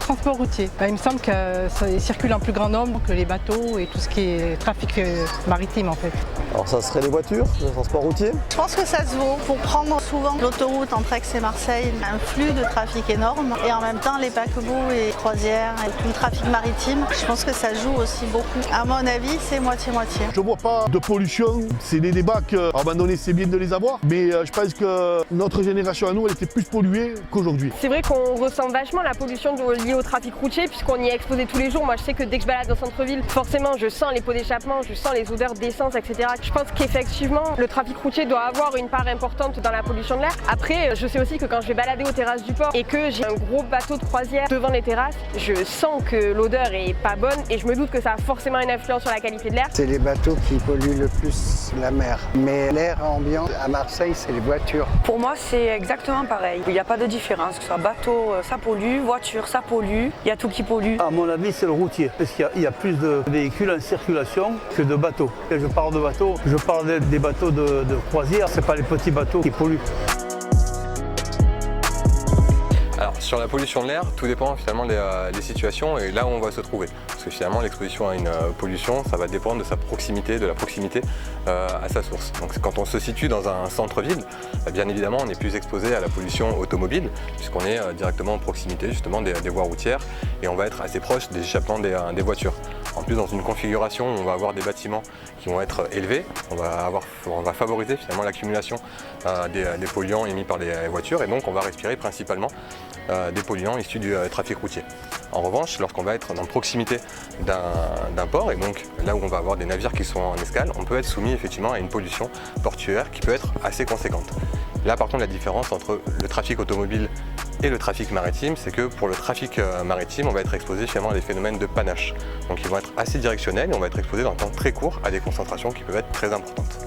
transport routier. Il me semble que ça circule en plus grand nombre que les bateaux et tout ce qui est trafic maritime en fait. Alors ça serait les voitures, le transport routier? Je pense que ça se vaut. Pour prendre souvent l'autoroute entre Aix et Marseille, un flux de trafic énorme et en même temps les paquebots et les croisières et tout le trafic maritime, je pense que ça joue aussi beaucoup. À mon avis, c'est moitié-moitié. Je vois pas de pollution, c'est des débats qu'à un moment donné c'est bien de les avoir, mais je pense que notre génération à nous, elle était plus polluée qu'aujourd'hui. C'est vrai qu'on ressent vachement la pollution liée au trafic routier puisqu'on y est exposé tous les jours. Moi je sais que dès que je balade au centre-ville, forcément je sens les pots d'échappement, je sens les odeurs d'essence, etc. Je pense qu'effectivement le trafic routier doit avoir une part importante dans la pollution de l'air. Après, je sais aussi que quand je vais balader aux terrasses du port et que j'ai un gros bateau de croisière devant les terrasses, je sens que l'odeur est pas bonne et je me doute que ça a forcément une influence sur la qualité de l'air. C'est les bateaux qui polluent le plus la mer. Mais l'air ambiant à Marseille, c'est les voitures. Pour moi, c'est exactement pareil. Il n'y a pas de différence, que ce soit bateau, ça pollue, voiture, ça pollue, il y a tout qui pollue. À mon avis, c'est le routier, parce qu'il y a plus de véhicules en circulation que de bateaux. Et je parle de bateaux, je parle des bateaux de croisière, c'est pas les petits bateaux qui polluent. Alors sur la pollution de l'air, tout dépend finalement des situations et là où on va se trouver. Parce que finalement l'exposition à une pollution, ça va dépendre de sa proximité, de la proximité à sa source. Donc quand on se situe dans un centre-ville, bien évidemment on est plus exposé à la pollution automobile puisqu'on est directement en proximité justement des voies routières et on va être assez proche des échappements des voitures. En plus dans une configuration où on va avoir des bâtiments qui vont être élevés, on va favoriser finalement l'accumulation des polluants émis par les voitures et donc on va respirer principalement des polluants issus du trafic routier. En revanche, lorsqu'on va être en proximité d'un port et donc là où on va avoir des navires qui sont en escale, on peut être soumis effectivement à une pollution portuaire qui peut être assez conséquente. Là par contre la différence entre le trafic automobile et le trafic maritime, c'est que pour le trafic maritime, on va être exposé finalement à des phénomènes de panache. Donc ils vont être assez directionnels et on va être exposé dans un temps très court à des concentrations qui peuvent être très importantes.